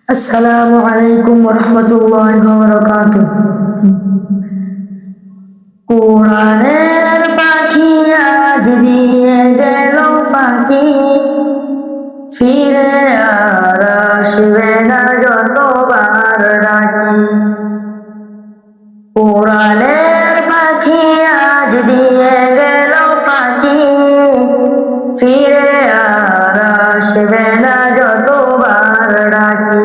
আসসালামু আলাইকুম ওরহমতুল্লাহি ওয়া বারাকাতুহু। কোরআনের পাখি আজ দিয়ে গেল ফাঁকি, ফিরে আর আসবে না যতবার ডাকি। কোরআনের পাখি আজ দিয়ে গেল ফাঁকি, ফিরে আর আসবে না যতবার ডাকি।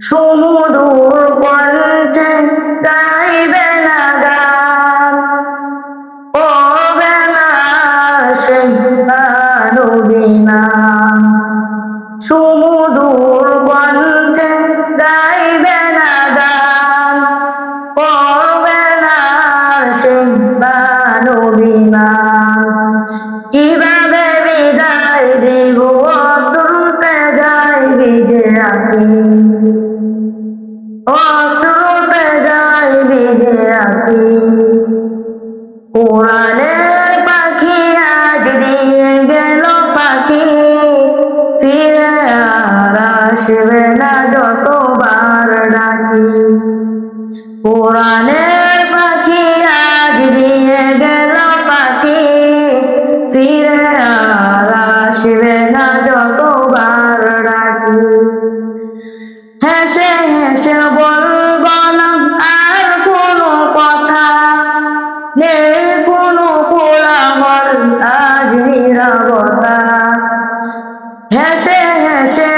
সুমধুর কণ্ঠে গাইবে না গান, হবে না সেই নবীনা। সুমধুর কণ্ঠে গাইবে না গান, হবে না সেই নবীনা। কিভাবে বিদায় দিব অশ্রুতে যাই ভিজে আঁখি, অশ্রুতে যাই ভিজে আঁখি। কোরআনের পাখি আজ দিয়ে গেল ফাঁকি, ফিরে আর আসবে না যতবার ডাকি। কোরআনের পাখি আজ দিয়ে গেল ফাঁকি, ফিরে আর আসবে না যতবার ডাকি। হেসে হেসে বলবো না আর কোনো কথা, নেই কোনো কোলাহল আজ নীরবতা। হেসে হেসে